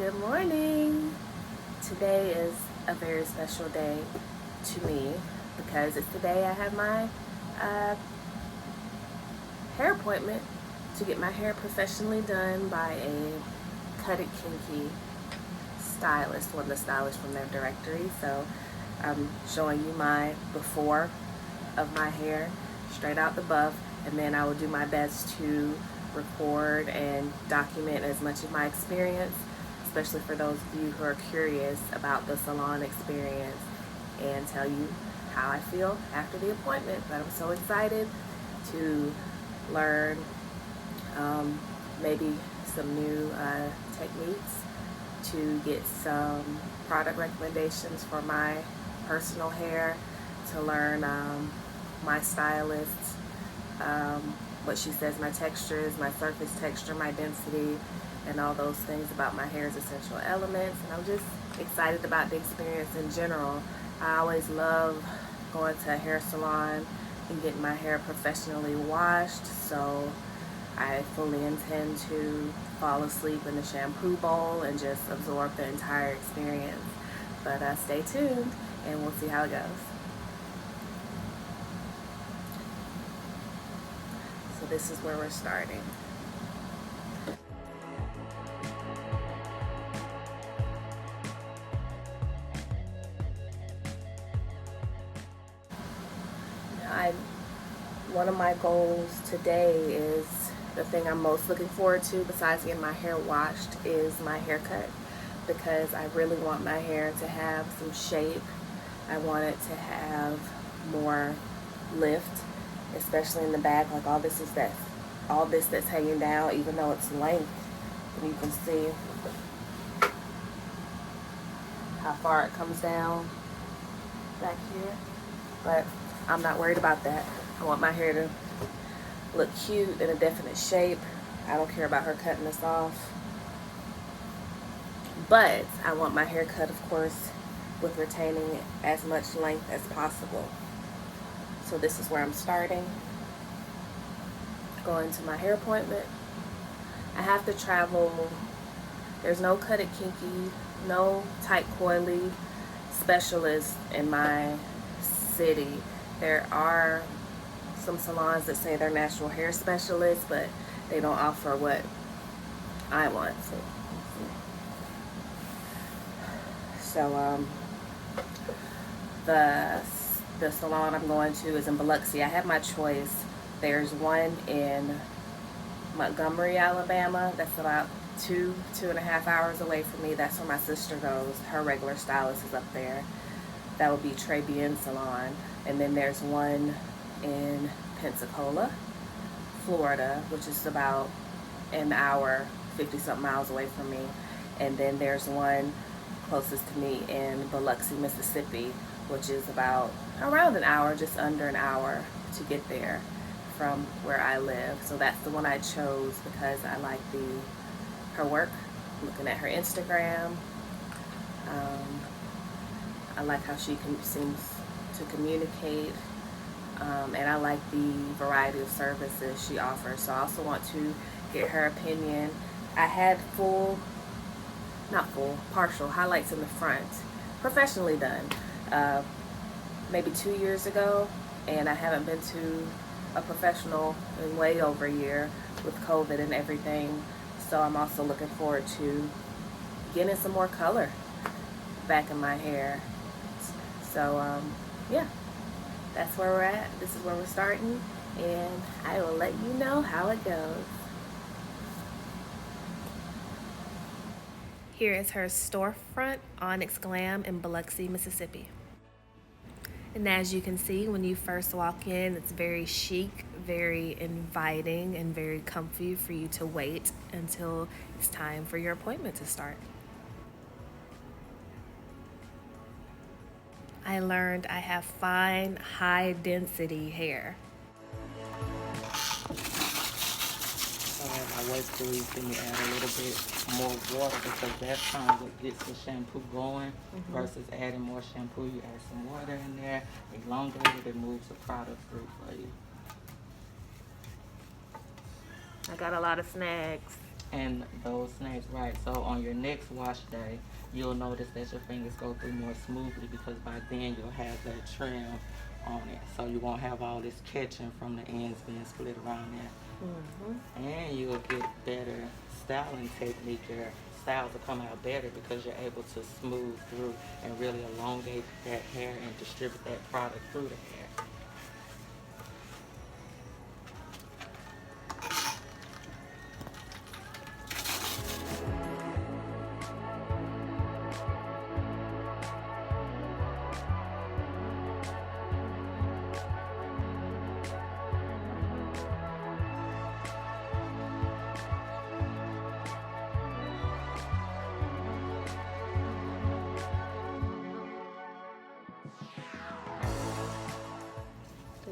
Good morning. Today is a very special day to me because it's the day I have my hair appointment to get my hair professionally done by a Cut It Kinky stylist, one of the stylists from their directory. So I'm showing you my before of my hair straight out the buff, and then I will do my best to record and document as much of my experience, especially for those of you who are curious about the salon experience, and tell you how I feel after the appointment. But I'm so excited to learn maybe some new techniques, to get some product recommendations for my personal hair, to learn my stylist, what she says my texture is, my surface texture, my density, and all those things about my hair's essential elements. And I'm just excited about the experience in general. I always love going to a hair salon and getting my hair professionally washed, so I fully intend to fall asleep in the shampoo bowl and just absorb the entire experience. But stay tuned and we'll see how it goes. So this is where we're starting. One of my goals today is the thing I'm most looking forward to, besides getting my hair washed, is my haircut, because I really want my hair to have some shape. I want it to have more lift, especially in the back. Like all this that's hanging down, even though it's length, and you can see how far it comes down back here. But I'm not worried about that. I want my hair to look cute in a definite shape. I don't care about her cutting this off. But I want my hair cut, of course, with retaining as much length as possible. So this is where I'm starting. Going to my hair appointment. I have to travel. There's no Cut It Kinky, no tight coily specialist in my city. There are some salons that say they're natural hair specialists, but they don't offer what I want. So the salon I'm going to is in Biloxi. I have my choice. There's one in Montgomery, Alabama. That's about 2.5 hours away from me. That's where my sister goes. Her regular stylist is up there. That would be Tierrany Salon. And then there's one in Pensacola, Florida, which is about an hour, 50-something miles away from me. And then there's one closest to me in Biloxi, Mississippi, which is about around an hour, just under an hour to get there from where I live. So that's the one I chose because I like her work, looking at her Instagram. I like how she seems to communicate, and I like the variety of services she offers. So I also want to get her opinion. I had partial highlights in the front, professionally done, maybe 2 years ago, and I haven't been to a professional in way over a year with COVID and everything. So I'm also looking forward to getting some more color back in my hair. So yeah, that's where we're at. This is where we're starting, and I will let you know how it goes. Here is her storefront, Onyx Glam in Biloxi, Mississippi. And as you can see, when you first walk in, it's very chic, very inviting, and very comfy for you to wait until it's time for your appointment to start. I learned I have fine, high-density hair. I work through, then you add a little bit more water, because that's kind of what gets the shampoo going. Versus adding more shampoo, you add some water in there, elongate it, moves the product through for you. I got a lot of snags. And those snakes, right. So on your next wash day, you'll notice that your fingers go through more smoothly because by then you'll have that trim on it. So you won't have all this catching from the ends being split around there. And you'll get better styling technique. Your styles will come out better because you're able to smooth through and really elongate that hair and distribute that product through the hair.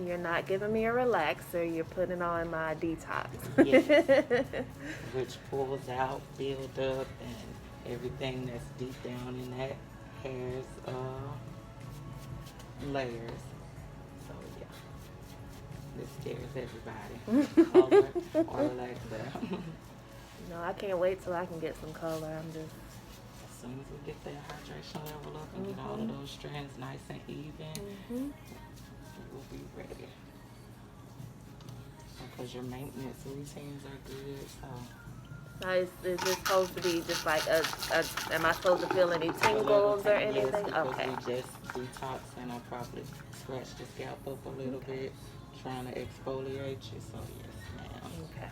You're not giving me a relaxer, you're putting on my detox. Yes. Which pulls out, build up, and everything that's deep down in that hair's layers. So yeah, this scares everybody. Color or relaxer. No, I can't wait till I can get some color. I'm just. As soon as we get that hydration level up and get all of those strands nice and even, we'll be ready. Because your maintenance routines are good, so. Now, is this supposed to be just like am I supposed to feel any tingles or anything? Yes, because Okay. we just detox and I'll probably scratch the scalp up a little bit, trying to exfoliate you, so yes, ma'am. Okay.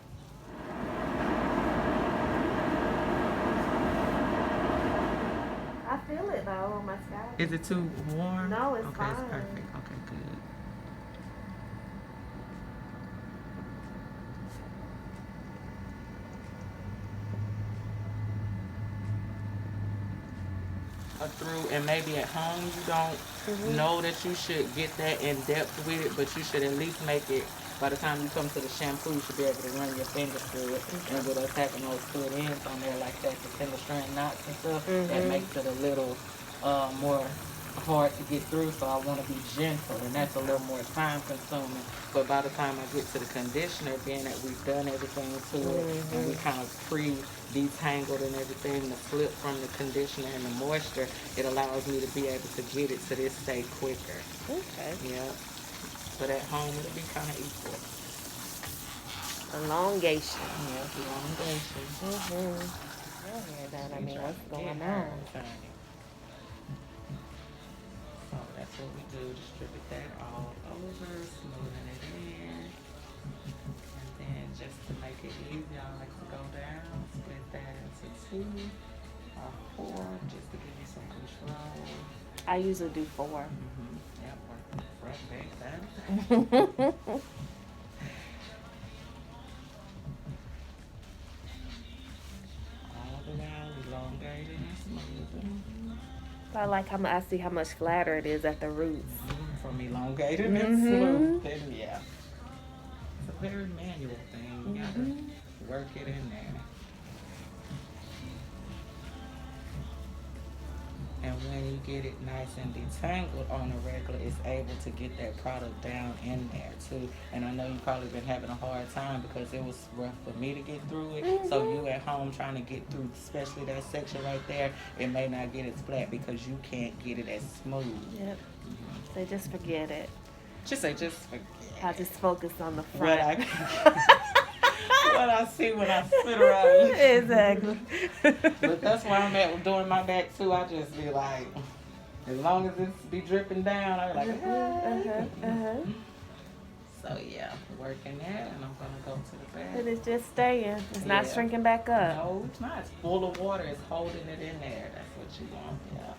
I feel it though on my scalp. Is it too warm? No, it's okay, fine. It's perfect. Okay, good. Through, and maybe at home you don't know that you should get that in depth with it, but you should at least make it. By the time you come to the shampoo, you should be able to run your fingers through it. And with us having those split ends on there like that, the single strand knots and stuff, that makes it a little more hard to get through. So I want to be gentle, and that's a little more time consuming. But by the time I get to the conditioner, being that we've done everything to it, and we kind of detangled and everything, the slip from the conditioner and the moisture, it allows me to be able to get it to this state quicker. Okay. Yeah. But at home, it'll be kind of equal. Elongation. Yeah, elongation. I mean, what's going on? So that's what we do. Distribute that all over, smoothing it in. And then just to make it easy, I like to go down, split that into 2 or 4, just to give you some control. I usually do 4. Yep, working front, back, side. All the while elongating and smoothing. I see how much flatter it is at the roots. From elongating and smoothing, yeah. It's a very manual thing. You gotta work it in there. And when you get it nice and detangled on a regular, it's able to get that product down in there too. And I know you've probably been having a hard time because it was rough for me to get through it. So you at home trying to get through, especially that section right there, it may not get as flat because you can't get it as smooth. Yep. So just forget it. Just forget. I just focus on the front. What I see when I sit around. Exactly. But that's where I'm at doing my back too. I just be like, as long as it's be dripping down, I be like, So yeah, working that, and I'm gonna go to the back. But it's just staying. It's not shrinking back up. No, it's not. It's full of water. It's holding it in there. That's what you want. Yeah.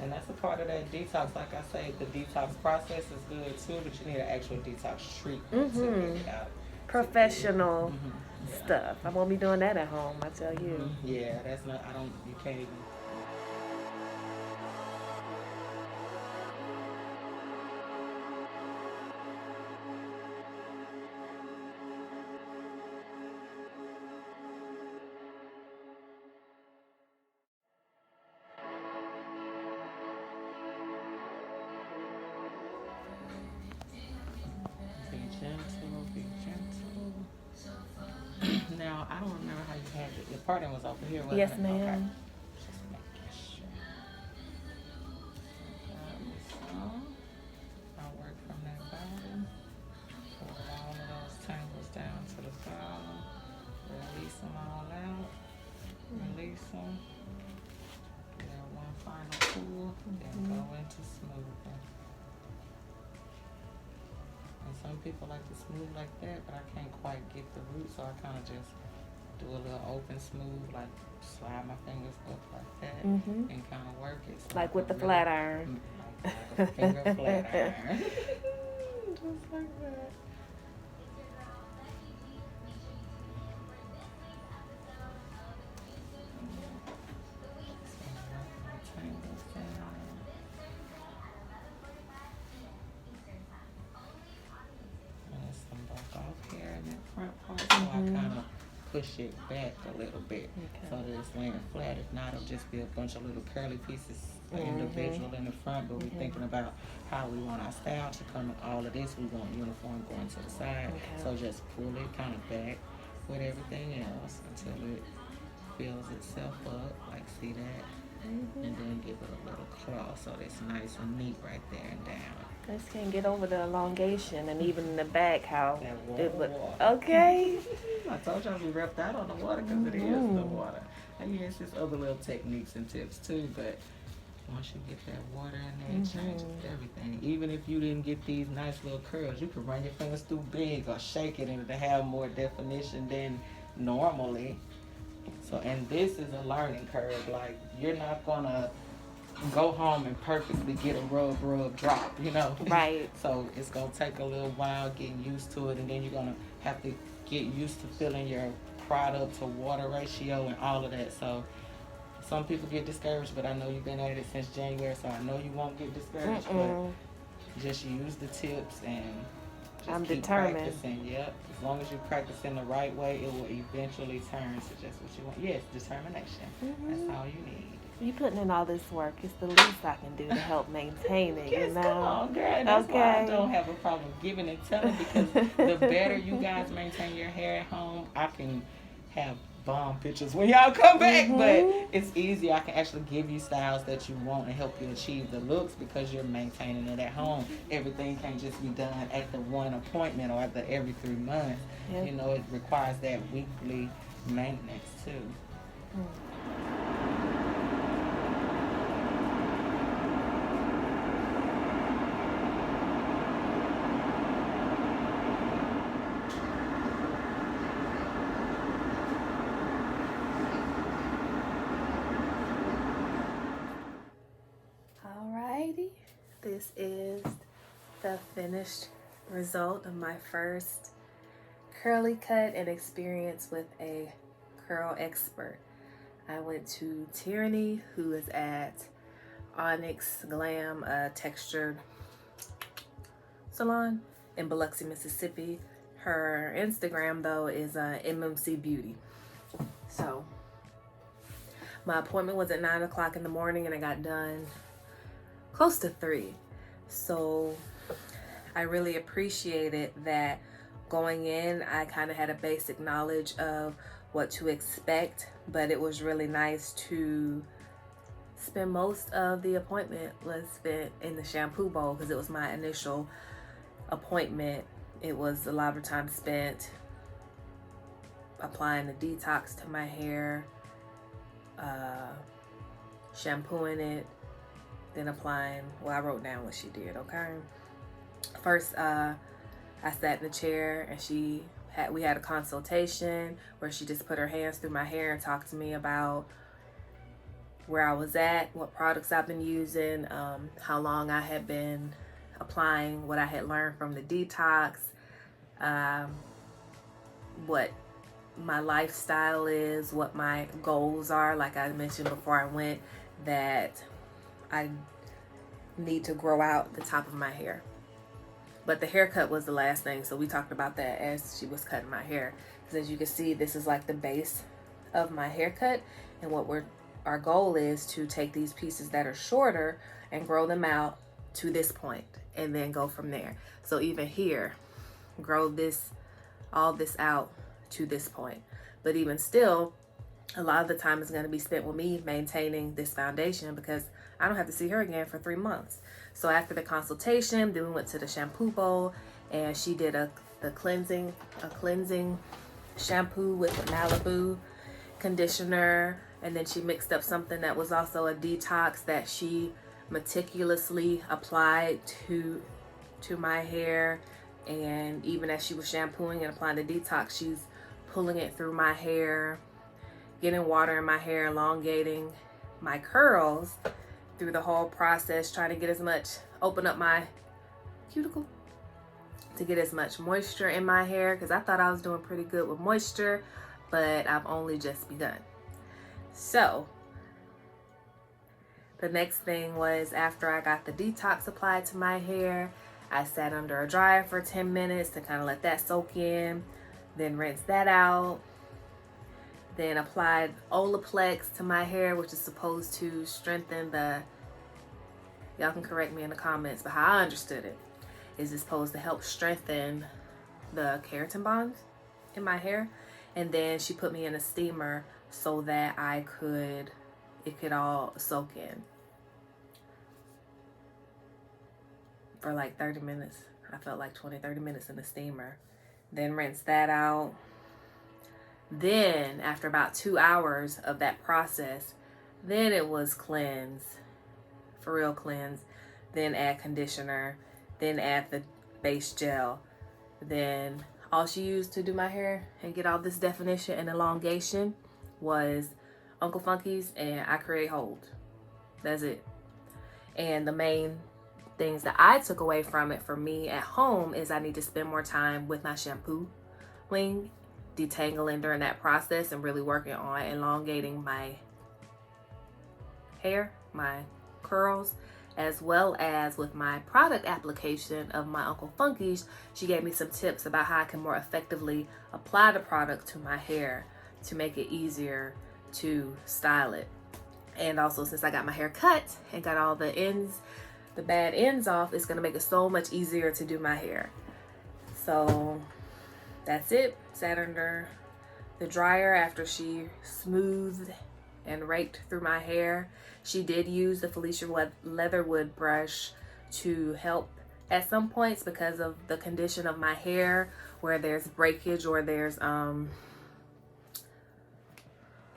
And that's a part of that detox. Like I say, the detox process is good too, but you need an actual detox treatment to get it out. Professional stuff. I won't be doing that at home, I tell you. Yeah, that's not, you can't even. Be gentle. Now, I don't remember how you had it. Your partner was over here, wasn't Yes, it? ma'am. Okay. Just making sure. I'll work from that bottom. Pull all of those tangles down to the bottom. Release them all out. Release them. Then one final pull. Then go into smoothing. And some people like to smooth like that, but I can't quite get the root, so I kind of just do a little open smooth, like slide my fingers up like that and kind of work it. So Like with the flat iron. Like a finger flat iron. Just like that. So I kind of push it back a little bit so that it's laying flat. If not, it'll just be a bunch of little curly pieces individual in the front. But we're thinking about how we want our style to come. All of this we want uniform going to the side. So just pull it kind of back with everything else until it fills itself up. Like, see that? And then give it a little claw so it's nice and neat right there and down. I just can't get over the elongation and even in the back how it would. Okay. I told y'all we repped out on the water because it is the water. And yes, there's other little techniques and tips too, but once you get that water in there, it changes everything. Even if you didn't get these nice little curls, you could run your fingers through big or shake it and to have more definition than normally. So, and this is a learning curve. Like, you're not gonna go home and perfectly get a rub drop, you know? Right. So it's gonna take a little while getting used to it, and then you're gonna have to get used to filling your product to water ratio and all of that. So some people get discouraged, but I know you've been at it since January, so I know you won't get discouraged. But just use the tips and just I'm keep determined. practicing. Yep. As long as you practice in the right way, it will eventually turn to just what you want. Yes, determination. That's all you need. You putting in all this work. It's the least I can do to help maintain it, Yes, you know? come on, girl. That's why I don't have a problem giving and telling, because the better you guys maintain your hair at home, I can have bomb pictures when y'all come back. But it's easy. I can actually give you styles that you want and help you achieve the looks because you're maintaining it at home. Everything can't just be done at the one appointment or at the every 3 months. Yep. You know, it requires that weekly maintenance too. Alrighty, this is the finished result of my first curly cut and experience with a curl expert. I went to Tierrany, who is at Onyx Glam, a textured salon in Biloxi, Mississippi. Her Instagram though is MMC Beauty. So my appointment was at 9 o'clock in the morning and I got done close to 3. So I really appreciated that going in. I kind of had a basic knowledge of what to expect, but it was really nice to spend most of the appointment was spent in the shampoo bowl because it was my initial appointment. It was a lot of time spent applying the detox to my hair, shampooing it, then applying, well, I wrote down what she did, okay? First, I sat in the chair and we had a consultation where she just put her hands through my hair and talked to me about where I was at, what products I've been using, how long I had been applying, what I had learned from the detox, what my lifestyle is, what my goals are. Like I mentioned before I went, that I need to grow out the top of my hair. But the haircut was the last thing, so we talked about that as she was cutting my hair. Because as you can see, this is like the base of my haircut, and what our goal is to take these pieces that are shorter and grow them out to this point, and then go from there. So even here, grow all this out to this point. But even still, a lot of the time is going to be spent with me maintaining this foundation because I don't have to see her again for 3 months. So after the consultation, then we went to the shampoo bowl, and she did a cleansing shampoo with Malibu conditioner, and then she mixed up something that was also a detox that she meticulously applied to my hair. And even as she was shampooing and applying the detox, she's pulling it through my hair, getting water in my hair, elongating my curls through the whole process, trying to get as much, open up my cuticle to get as much moisture in my hair, because I thought I was doing pretty good with moisture, but I've only just begun. So the next thing was, after I got the detox applied to my hair, I sat under a dryer for 10 minutes to kind of let that soak in, then rinse that out, then applied Olaplex to my hair, which is supposed to strengthen the, y'all can correct me in the comments, but how I understood it is it's supposed to help strengthen the keratin bonds in my hair. And then she put me in a steamer so that it could all soak in for like 30 minutes. I felt like 20-30 minutes in the steamer. Then rinse that out. Then after about 2 hours of that process, then it was cleanse, for real cleanse. Then add conditioner, then add the base gel. Then all she used to do my hair and get all this definition and elongation was Uncle Funky's and I Create Hold. That's it. And the main things that I took away from it for me at home is I need to spend more time with my shampoo wing, detangling during that process and really working on elongating my hair, my curls, as well as with my product application of my Uncle Funky's. She gave me some tips about how I can more effectively apply the product to my hair to make it easier to style it. And also, since I got my hair cut and got all the ends, the bad ends off, it's gonna make it so much easier to do my hair. So that's it. Sat under the dryer after she smoothed and raked through my hair. She did use the Felicia Leatherwood brush to help at some points because of the condition of my hair, where there's breakage or there's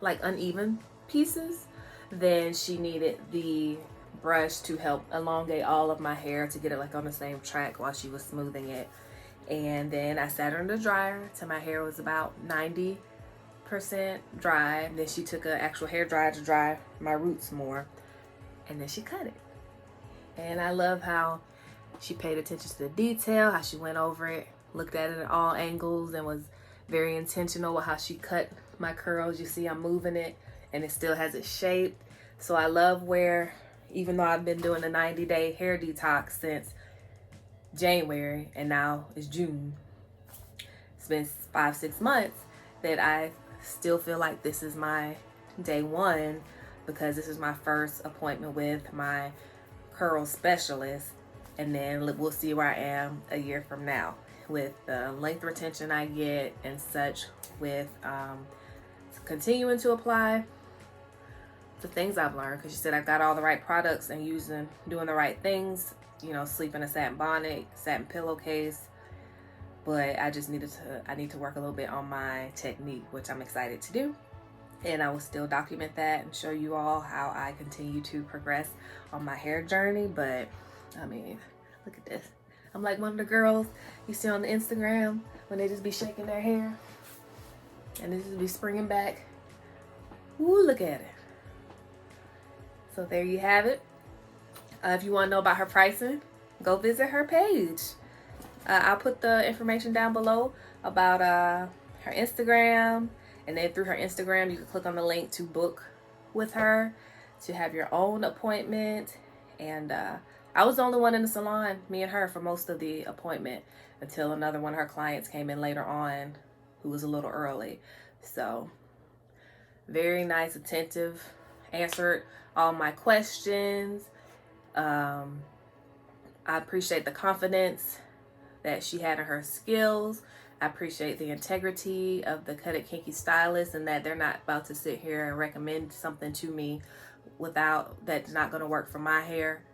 like uneven pieces. Then she needed the brush to help elongate all of my hair to get it like on the same track while she was smoothing it. And then I sat her in the dryer till my hair was about 90% dry. Then she took an actual hair dryer to dry my roots more, and then she cut it. And I love how she paid attention to the detail, how she went over it, looked at it at all angles, and was very intentional with how she cut my curls. You see I'm moving it and it still has its shape. So I love where, even though I've been doing a 90-day hair detox since January and now it's June, it's been 5-6 months, that I still feel like this is my day one, because this is my first appointment with my curl specialist. And then we'll see where I am a year from now with the length retention I get and such, with continuing to apply the things I've learned, because she said I've got all the right products and doing the right things, you know, sleep in a satin bonnet, satin pillowcase. But I need to work a little bit on my technique, which I'm excited to do. And I will still document that and show you all how I continue to progress on my hair journey. But I mean, look at this. I'm like one of the girls you see on the Instagram when they just be shaking their hair and they just be springing back. Ooh, look at it. So there you have it. If you want to know about her pricing, go visit her page. I'll put the information down below about her Instagram, and then through her Instagram you can click on the link to book with her to have your own appointment. And I was the only one in the salon, me and her, for most of the appointment, until another one of her clients came in later on who was a little early. So very nice, attentive, answered all my questions. I appreciate the confidence that she had in her skills. I appreciate the integrity of the Cut It Kinky stylist, and that they're not about to sit here and recommend something to me without that's not going to work for my hair.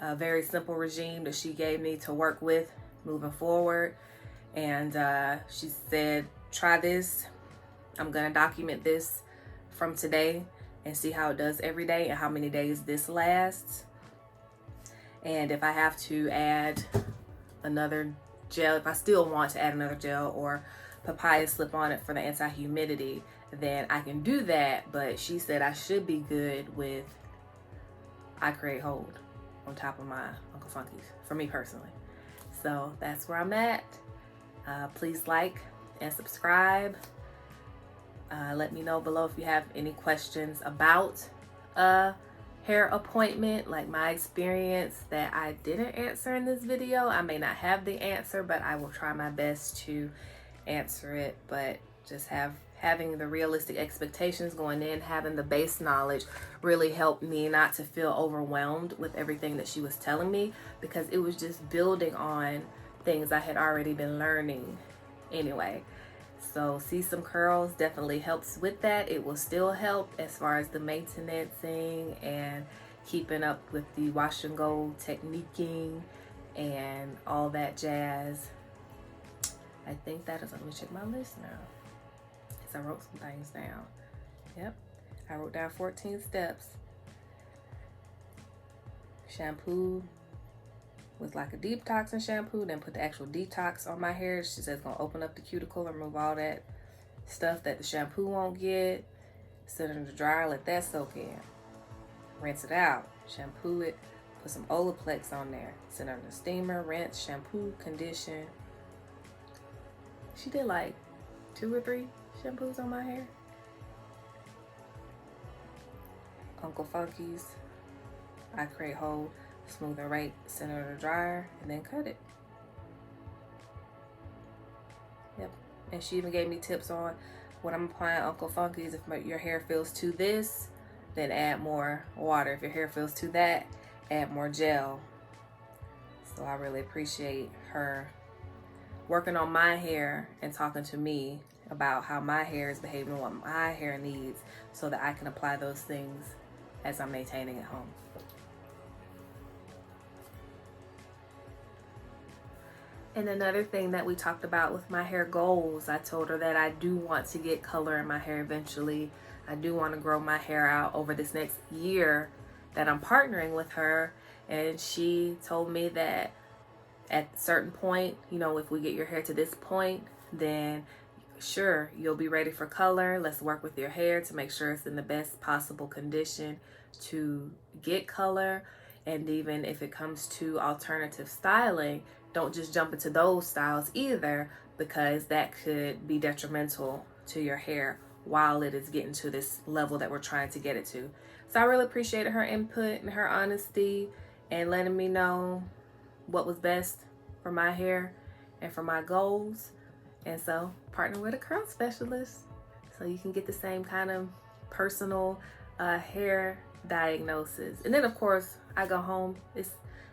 A very simple regime that she gave me to work with moving forward. And she said, try this. I'm going to document this from today and see how it does every day and how many days this lasts. And if I have to add another gel, if I still want to add another gel or papaya slip on it for the anti-humidity, then I can do that. But she said I should be good with I Create Hold on top of my Uncle Funky's, for me personally. So that's where I'm at. Please like and subscribe. Let me know below if you have any questions about a hair appointment, like my experience that I didn't answer in this video. I may not have the answer, but I will try my best to answer it. But just having the realistic expectations going in, having the base knowledge really helped me not to feel overwhelmed with everything that she was telling me, because it was just building on things I had already been learning anyway. So see some curls definitely helps with that. It will still help as far as the maintenancing and keeping up with the wash and go techniquing and all that jazz. I think that is, let me check my list now, because I wrote some things down. Yep, I wrote down 14 steps. Shampoo with like a detoxing shampoo, then put the actual detox on my hair. She says it's gonna open up the cuticle and remove all that stuff that the shampoo won't get. Sit it in the dryer, let that soak in. Rinse it out, shampoo it, put some Olaplex on there. Sit it in the steamer, rinse, shampoo, condition. She did like 2 or 3 shampoos on my hair. Uncle Funky's I Create Hold, smooth and rake, center of the dryer, and then cut it. Yep. And she even gave me tips on when I'm applying Uncle Funky's. If your hair feels too this, then add more water. If your hair feels too that, add more gel. So I really appreciate her working on my hair and talking to me about how my hair is behaving and what my hair needs, so that I can apply those things as I'm maintaining at home. And another thing that we talked about with my hair goals, I told her that I do want to get color in my hair eventually. I do want to grow my hair out over this next year that I'm partnering with her. And she told me that at a certain point, you know, if we get your hair to this point, then sure, you'll be ready for color. Let's work with your hair to make sure it's in the best possible condition to get color. And even if it comes to alternative styling, don't just jump into those styles either, because that could be detrimental to your hair while it is getting to this level that we're trying to get it to. So I really appreciated her input and her honesty and letting me know what was best for my hair and for my goals. And so partner with a curl specialist so you can get the same kind of personal hair diagnosis. And then of course I go home,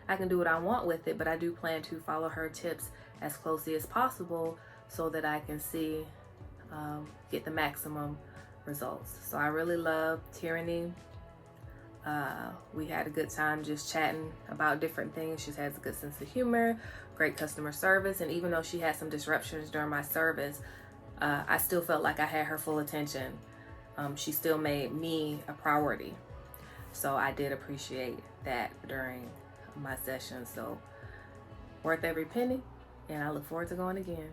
I can do what I want with it, but I do plan to follow her tips as closely as possible so that I can see, get the maximum results. So I really love Tierrany. We had a good time just chatting about different things. She has a good sense of humor, great customer service, and even though she had some disruptions during my service, I still felt like I had her full attention. She still made me a priority. So I did appreciate that during my session. So worth every penny, and I look forward to going again.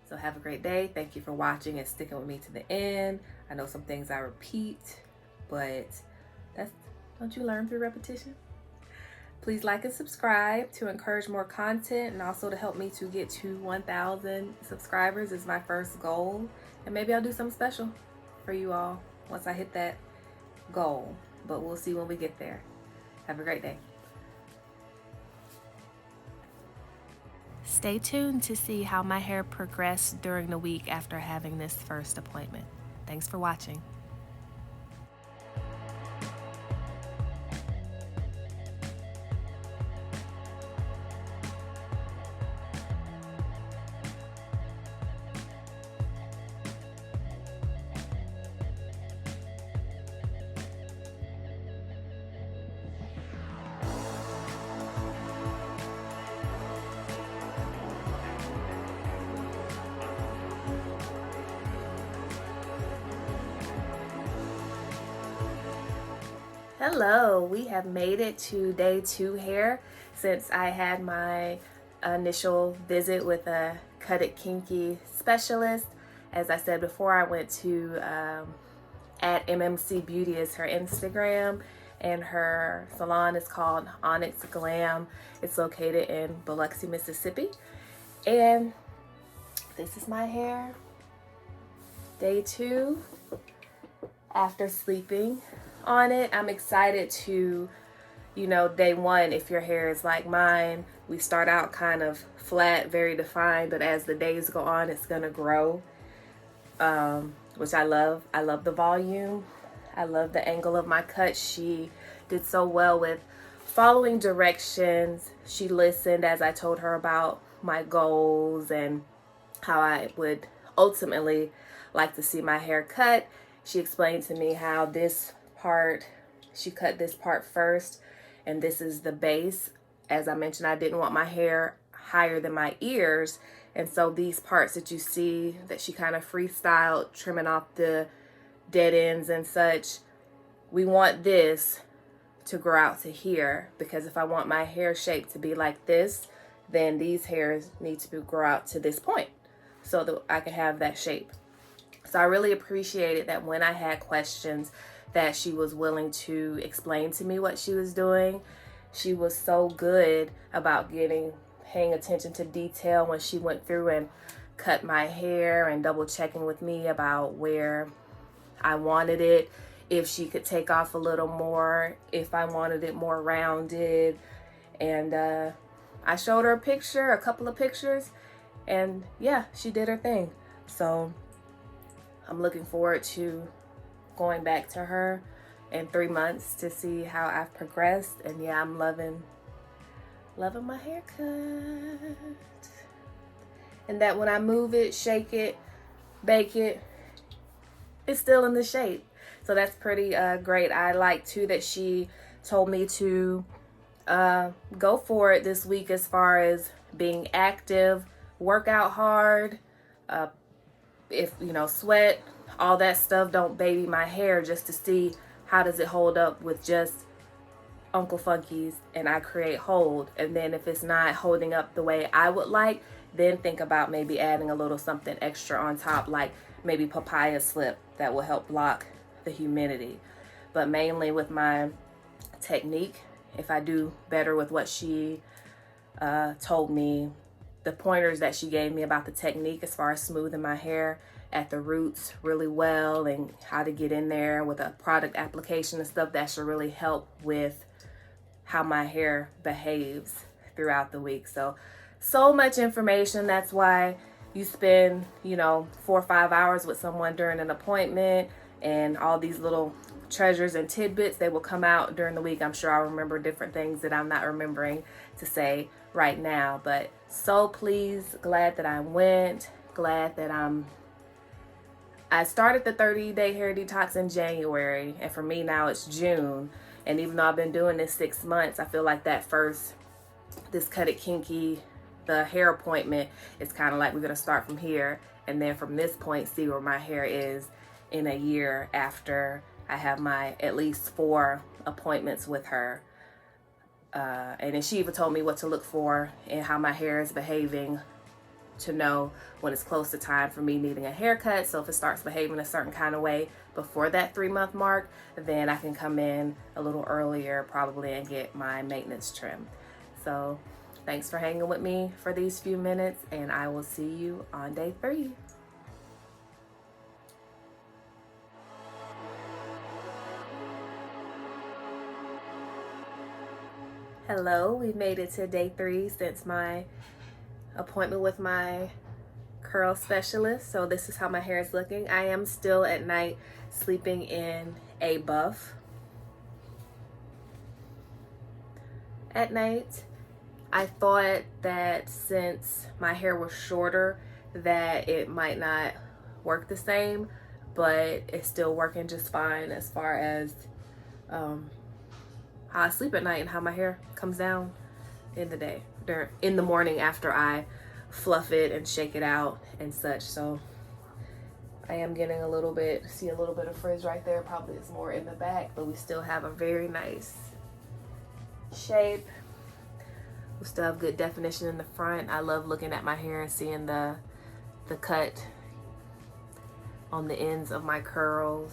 So have a great day. Thank you for watching and sticking with me to the end. I know some things I repeat, but don't you learn through repetition? Please like and subscribe to encourage more content, and also to help me to get to 1,000 subscribers is my first goal. And maybe I'll do something special for you all once I hit that goal, but we'll see when we get there. Have a great day. Stay tuned to see how my hair progressed during the week after having this first appointment. Thanks for watching. Hello, we have made it to day 2 hair since I had my initial visit with a Cut It Kinky specialist. As I said before, I went to at MMC Beauty is her Instagram, and her salon is called Onyx Glam. It's located in Biloxi, Mississippi. And this is my hair. Day 2 after sleeping on it. I'm excited to, day 1, if your hair is like mine, we start out kind of flat, very defined, but as the days go on, it's gonna grow, which I love. I love the volume. I love the angle of my cut. She did so well with following directions. She listened as I told her about my goals and how I would ultimately like to see my hair cut. She explained to me how this part, she cut this part first, and this is the base. As I mentioned, I didn't want my hair higher than my ears, and so these parts that you see that she kind of freestyled, trimming off the dead ends and such, we want this to grow out to here, because if I want my hair shape to be like this, then these hairs need to grow out to this point so that I can have that shape. So I really appreciated that when I had questions that she was willing to explain to me what she was doing. She was so good about paying attention to detail when she went through and cut my hair and double checking with me about where I wanted it, if she could take off a little more, if I wanted it more rounded. And I showed her a couple of pictures, and yeah, she did her thing. So I'm looking forward to going back to her in 3 months to see how I've progressed. And yeah, I'm loving my haircut. And that when I move it, shake it, bake it, it's still in the shape. So that's pretty great. I like too that she told me to go for it this week as far as being active, work out hard, if sweat, all that stuff, don't baby my hair, just to see how does it hold up with just Uncle Funky's and I create hold. And then if it's not holding up the way I would like, then think about maybe adding a little something extra on top, like maybe papaya slip that will help block the humidity. But mainly with my technique, if I do better with what she told me, the pointers that she gave me about the technique as far as smoothing my hair at the roots really well, and how to get in there with a product application and stuff, that should really help with how my hair behaves throughout the week. So much information. That's why you spend 4 or 5 hours with someone during an appointment, and all these little treasures and tidbits, they will come out during the week. I'm sure I'll remember different things that I'm not remembering to say right now, but so pleased, glad that I went, glad that I started the 30-day hair detox in January, and for me now it's June. And even though I've been doing this 6 months, I feel like this Cut It Kinky, the hair appointment, is kind of like we're going to start from here, and then from this point see where my hair is in a year after I have my at least 4 appointments with her. And then she even told me what to look for and how my hair is behaving, to know when it's close to time for me needing a haircut. So if it starts behaving a certain kind of way before that 3-month mark, then I can come in a little earlier probably and get my maintenance trim. So thanks for hanging with me for these few minutes, and I will see you on day 3. Hello, we've made it to day 3 since my appointment with my curl specialist. So this is how my hair is looking. I am still at night sleeping in a buff at night. I thought that since my hair was shorter that it might not work the same, but it's still working just fine as far as how I sleep at night and how my hair comes down in the day, in the morning after I fluff it and shake it out and such. So I am getting a little bit of frizz right there. Probably it's more in the back, but we still have a very nice shape. We still have good definition in the front. I love looking at my hair and seeing the cut on the ends of my curls,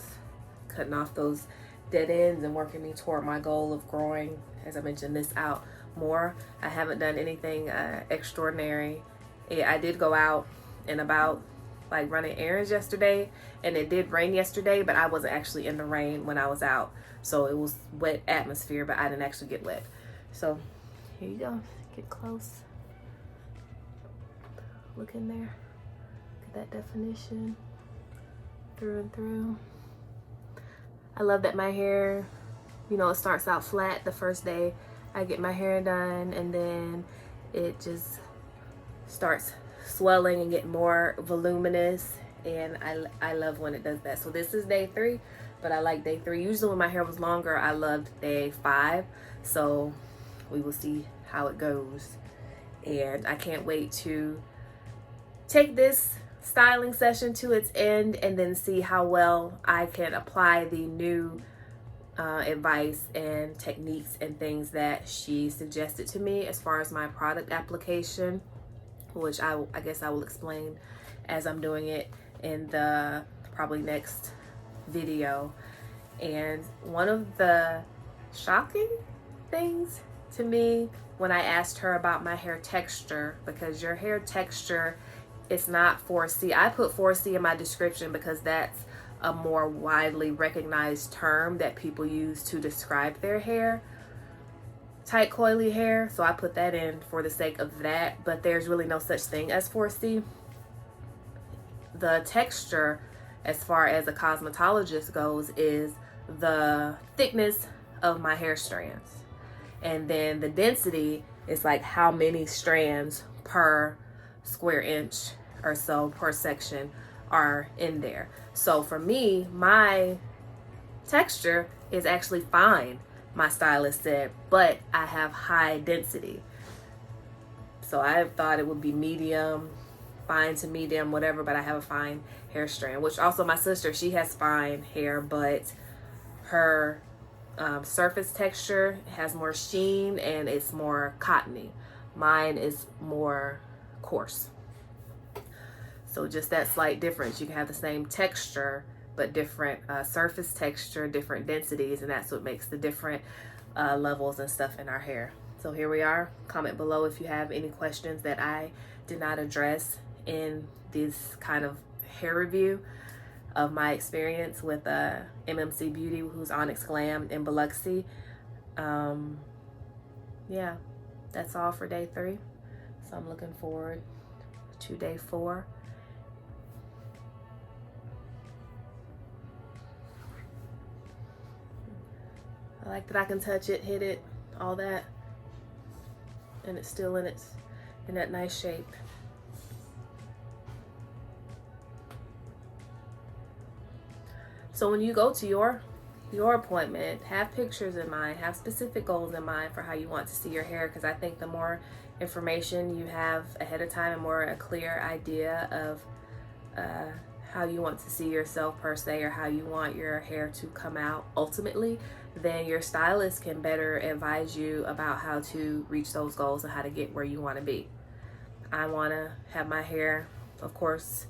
cutting off those dead ends and working me toward my goal of growing, as I mentioned, this out more. I haven't done anything extraordinary. I did go out and about, like running errands yesterday, and it did rain yesterday, but I wasn't actually in the rain when I was out, so it was wet atmosphere, but I didn't actually get wet. So here you go, get close, look in there, get that definition through and through. I love that my hair, you know, it starts out flat the first day I get my hair done, and then it just starts swelling and get more voluminous, and I love when it does that. So this is day 3, but I like day 3. Usually when my hair was longer, I loved day 5, so we will see how it goes. And I can't wait to take this styling session to its end and then see how well I can apply the new advice and techniques and things that she suggested to me as far as my product application, which I guess I will explain as I'm doing it in the probably next video. And one of the shocking things to me when I asked her about my hair texture, because your hair texture, it's not 4C. I put 4C in my description because that's a more widely recognized term that people use to describe their hair, tight coily hair, so I put that in for the sake of that, but there's really no such thing as 4C. The texture, as far as a cosmetologist goes, is the thickness of my hair strands, and then the density is like how many strands per square inch or so per section are in there. So for me, my texture is actually fine, my stylist said, but I have high density. So I thought it would be medium, fine to medium, whatever, but I have a fine hair strand, which also my sister, she has fine hair, but her surface texture has more sheen and it's more cottony. Mine is more coarse. So just that slight difference. You can have the same texture, but different surface texture, different densities, and that's what makes the different levels and stuff in our hair. So here we are. Comment below if you have any questions that I did not address in this kind of hair review of my experience with MMC Beauty, who's Onyx Glam in Biloxi. Yeah, that's all for day 3. So I'm looking forward to day 4. I like that I can touch it, hit it, all that, and it's still in that nice shape. So when you go to your appointment, have pictures in mind, have specific goals in mind for how you want to see your hair, because I think the more information you have ahead of time, and a clear idea of how you want to see yourself per se, or how you want your hair to come out ultimately, then your stylist can better advise you about how to reach those goals and how to get where you want to be. I want to have my hair, of course,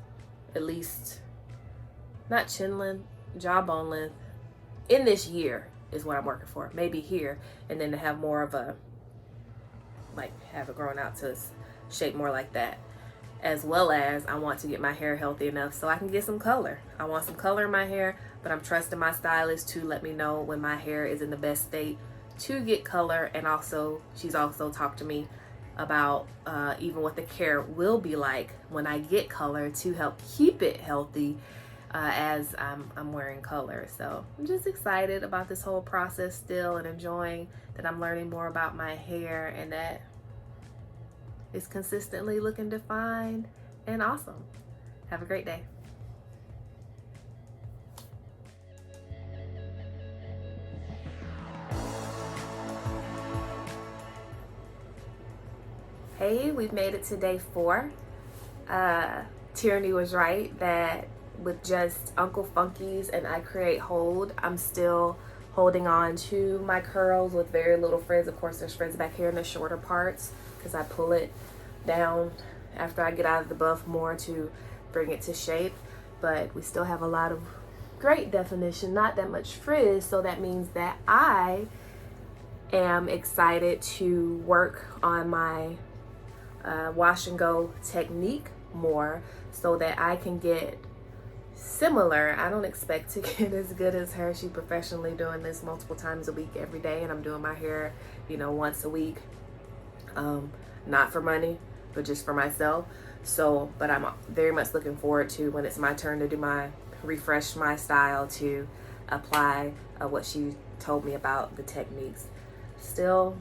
at least not chin length, jawbone length in this year is what I'm working for. Maybe here, and then to have more of a, like, have it grown out to shape more like that. As well as I want to get my hair healthy enough so I can get some color. I want some color in my hair, but I'm trusting my stylist to let me know when my hair is in the best state to get color. And also, she's also talked to me about even what the care will be like when I get color to help keep it healthy as I'm wearing color. So I'm just excited about this whole process still, and enjoying that I'm learning more about my hair and that it's consistently looking defined and awesome. Have a great day. Hey, we've made it to day 4. Tierrany was right that with just Uncle Funky's and I Create Hold, I'm still holding on to my curls with very little frizz. Of course, there's frizz back here in the shorter parts because I pull it down after I get out of the buff more to bring it to shape. But we still have a lot of great definition, not that much frizz, so that means that I am excited to work on my wash and go technique more so that I can get similar. I don't expect to get as good as her. She's professionally doing this multiple times a week every day, and I'm doing my hair, you know, once a week, not for money but just for myself. So but I'm very much looking forward to when it's my turn to do my refresh my style, to apply what she told me about the techniques. Still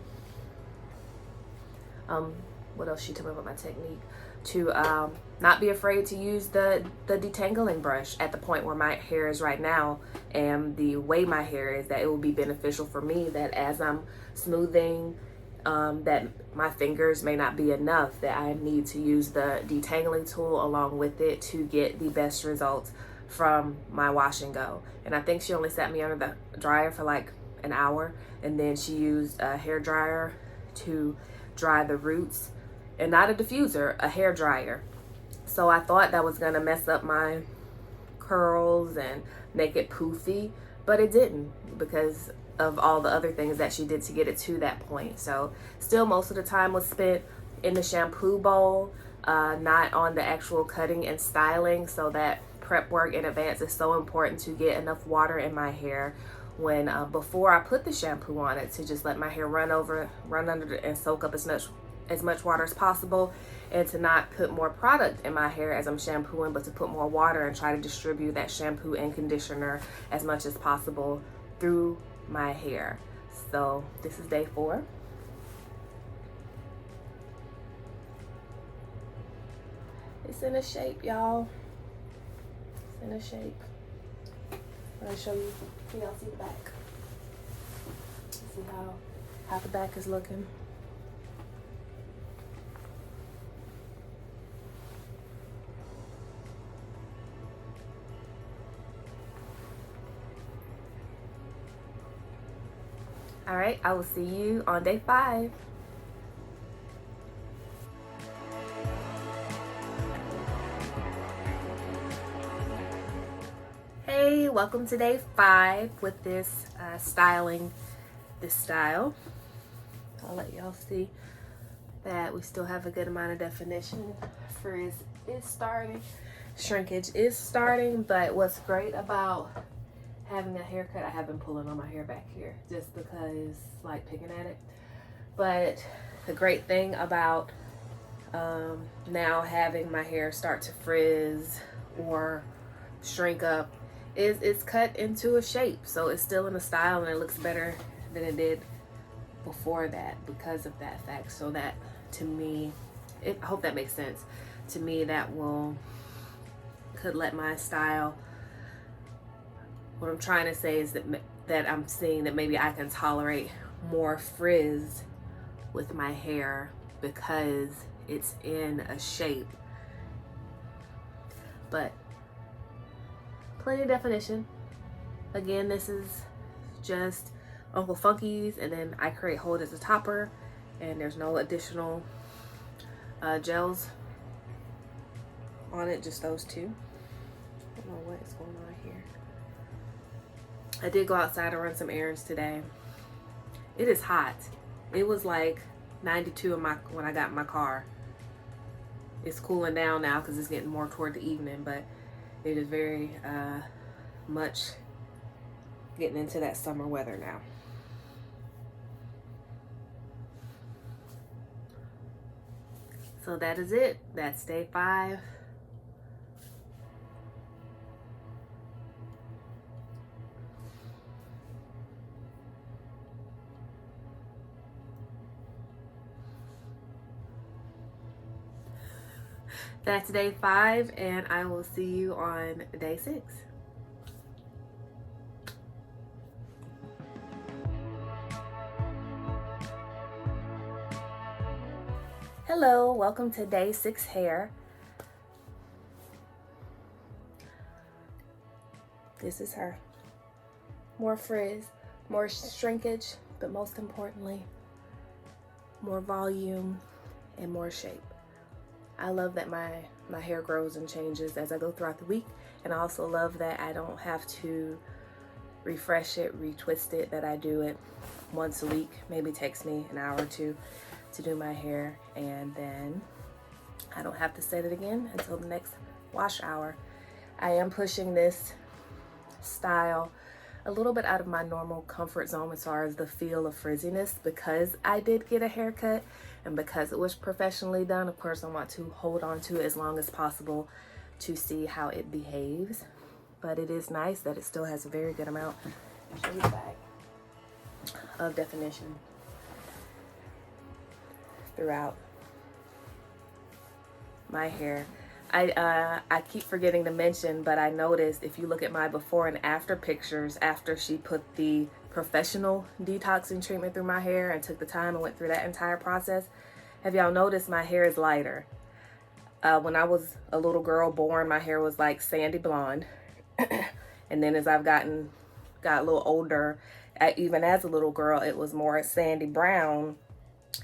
what else she told me about my technique, to not be afraid to use the detangling brush at the point where my hair is right now and the way my hair is, that it will be beneficial for me, that as I'm smoothing, that my fingers may not be enough, that I need to use the detangling tool along with it to get the best results from my wash and go. And I think she only sat me under the dryer for like an hour, and then she used a hair dryer to dry the roots, and not a diffuser, a hair dryer. So I thought that was gonna mess up my curls and make it poofy, but it didn't, because of all the other things that she did to get it to that point. So still most of the time was spent in the shampoo bowl, not on the actual cutting and styling. So that prep work in advance is so important, to get enough water in my hair when before I put the shampoo on it, to just let my hair run under and soak up as much water as possible, and to not put more product in my hair as I'm shampooing, but to put more water and try to distribute that shampoo and conditioner as much as possible through my hair. So this is day 4. It's in a shape, y'all. It's in a shape. I'm gonna show you. Can y'all see the back? See how the back is looking. All right, I will see you on day 5. Hey, welcome to day 5 with this styling, this style. I'll let y'all see that we still have a good amount of definition. Frizz is starting, shrinkage is starting, but what's great about having a haircut, I have been pulling on my hair back here just because, like, picking at it. But the great thing about now having my hair start to frizz or shrink up is it's cut into a shape, so it's still in a style and it looks better than it did before that because of that fact. So that, to me, I hope that makes sense. To me, that could let my style, what I'm trying to say is that I'm seeing that maybe I can tolerate more frizz with my hair because it's in a shape. But plenty of definition. Again, this is just Uncle Funky's, and then I Create Hold as a topper, and there's no additional gels on it, just those two. I don't know what is going on here. I did go outside and run some errands today. It is hot. It was like 92 when I got in my car. It's cooling down now because it's getting more toward the evening, but it is very much getting into that summer weather now. So that is it. That's day 5. That's day 5, and I will see you on day 6. Hello, welcome to day 6 hair. This is her. More frizz, more shrinkage, but most importantly, more volume and more shape. I love that my hair grows and changes as I go throughout the week, and I also love that I don't have to refresh it, retwist it, that I do it once a week. Maybe it takes me an hour or two to do my hair, and then I don't have to set it again until the next wash hour. I am pushing this style a little bit out of my normal comfort zone as far as the feel of frizziness, because I did get a haircut and because it was professionally done. Of course, I want to hold on to it as long as possible to see how it behaves, but it is nice that it still has a very good amount, I'll show you the back, of definition throughout my hair. I keep forgetting to mention, but I noticed if you look at my before and after pictures after she put the professional detoxing treatment through my hair and took the time and went through that entire process, have y'all noticed my hair is lighter? When I was a little girl born, my hair was like sandy blonde. And then as I've got a little older, even as a little girl, it was more sandy brown.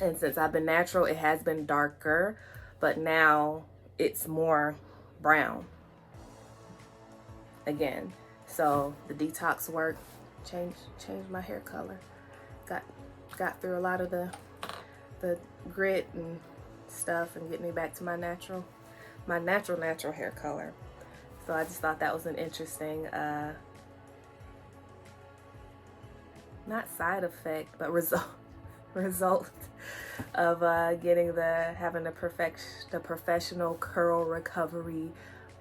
And since I've been natural, it has been darker, but now it's more brown again. So the detox work changed my hair color. Got through a lot of the grit and stuff and get me back to my natural hair color. So I just thought that was an interesting not side effect, but result of having the professional curl recovery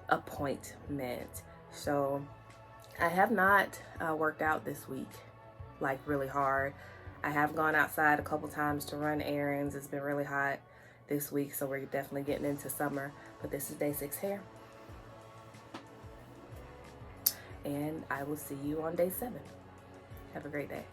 appointment. So I have not worked out this week like really hard. I have gone outside a couple times to run errands. It's been really hot this week, so we're definitely getting into summer. But this is day 6 hair, and I will see you on day 7. Have a great day.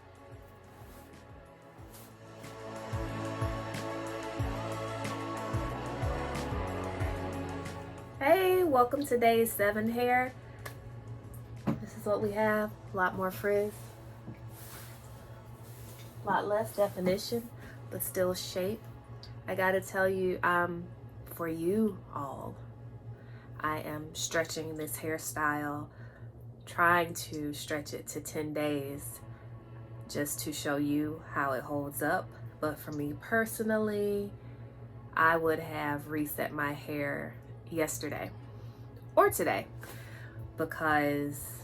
Hey, welcome to day 7 hair. This is what we have. A lot more frizz, a lot less definition, but still shape. I gotta tell you, for you all, I am stretching this hairstyle, trying to stretch it to 10 days just to show you how it holds up. But for me personally, I would have reset my hair yesterday or today, because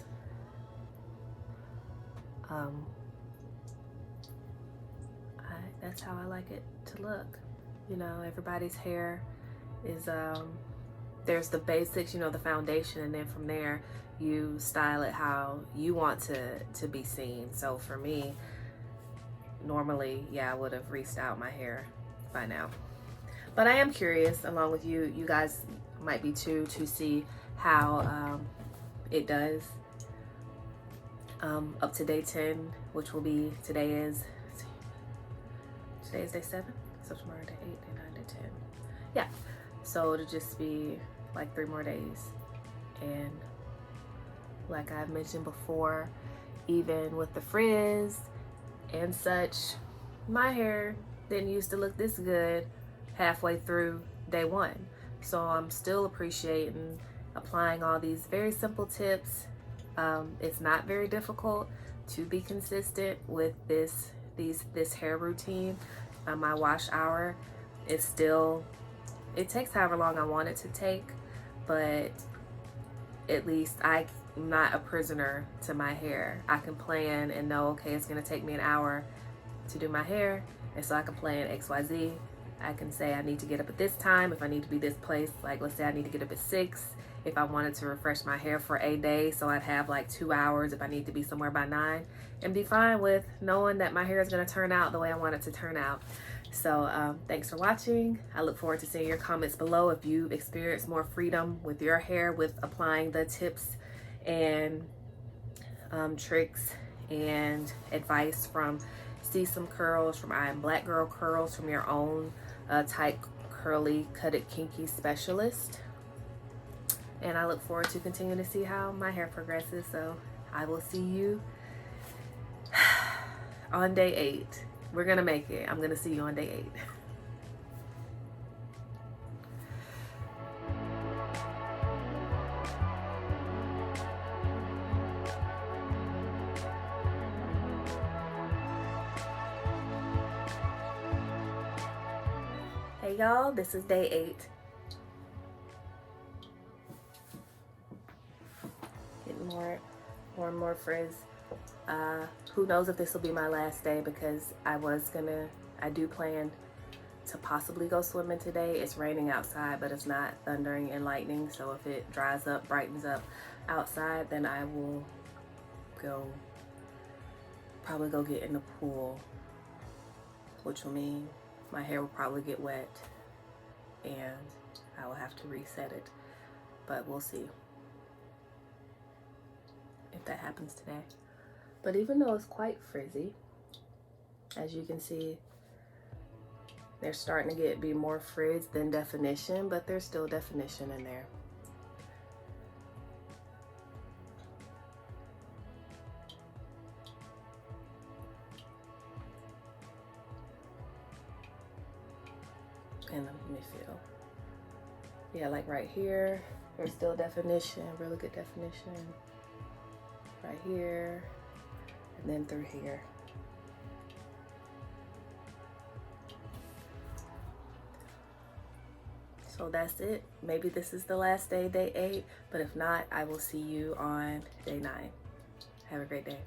that's how I like it to look. You know, everybody's hair is there's the basics, you know, the foundation, and then from there you style it how you want to be seen. So for me, normally, yeah, I would have restyled my hair by now. But I am curious, along with you guys might be too, to see how it does up to day 10, which will be, today is day 7, so tomorrow day 8, day 9, day 10. Yeah, so it'll just be like 3 more days. And like I've mentioned before, even with the frizz and such, my hair didn't used to look this good halfway through day 1. So I'm still appreciating applying all these very simple tips. It's not very difficult to be consistent with this hair routine. My wash hour is still, it takes however long I want it to take, but at least I'm not a prisoner to my hair. I can plan and know, okay, it's gonna take me an hour to do my hair, and so I can plan XYZ. I can say I need to get up at this time if I need to be this place. Like, let's say I need to get up at 6 if I wanted to refresh my hair for a day, so I'd have like 2 hours if I need to be somewhere by 9, and be fine with knowing that my hair is going to turn out the way I want it to turn out. So thanks for watching. I look forward to seeing your comments below if you've experienced more freedom with your hair with applying the tips and tricks and advice from See Some Curls, from I Am Black Girl Curls, from your own tight, curly, cut it kinky specialist. And I look forward to continuing to see how my hair progresses. So I will see you on day 8. We're gonna make it. I'm gonna see you on day 8. Hey y'all, this is day 8. Getting more and more frizz. Who knows if this will be my last day, because I do plan to possibly go swimming today. It's raining outside, but it's not thundering and lightning. So if it dries up, brightens up outside, then I will probably go get in the pool, which will mean my hair will probably get wet and I will have to reset it, but we'll see if that happens today. But even though it's quite frizzy, as you can see, they're starting to be more frizz than definition, but there's still definition in there. And let me feel. Yeah, like right here, there's still definition, really good definition. Right here, and then through here. So that's it. Maybe this is the last day, day 8, but if not, I will see you on day 9. Have a great day.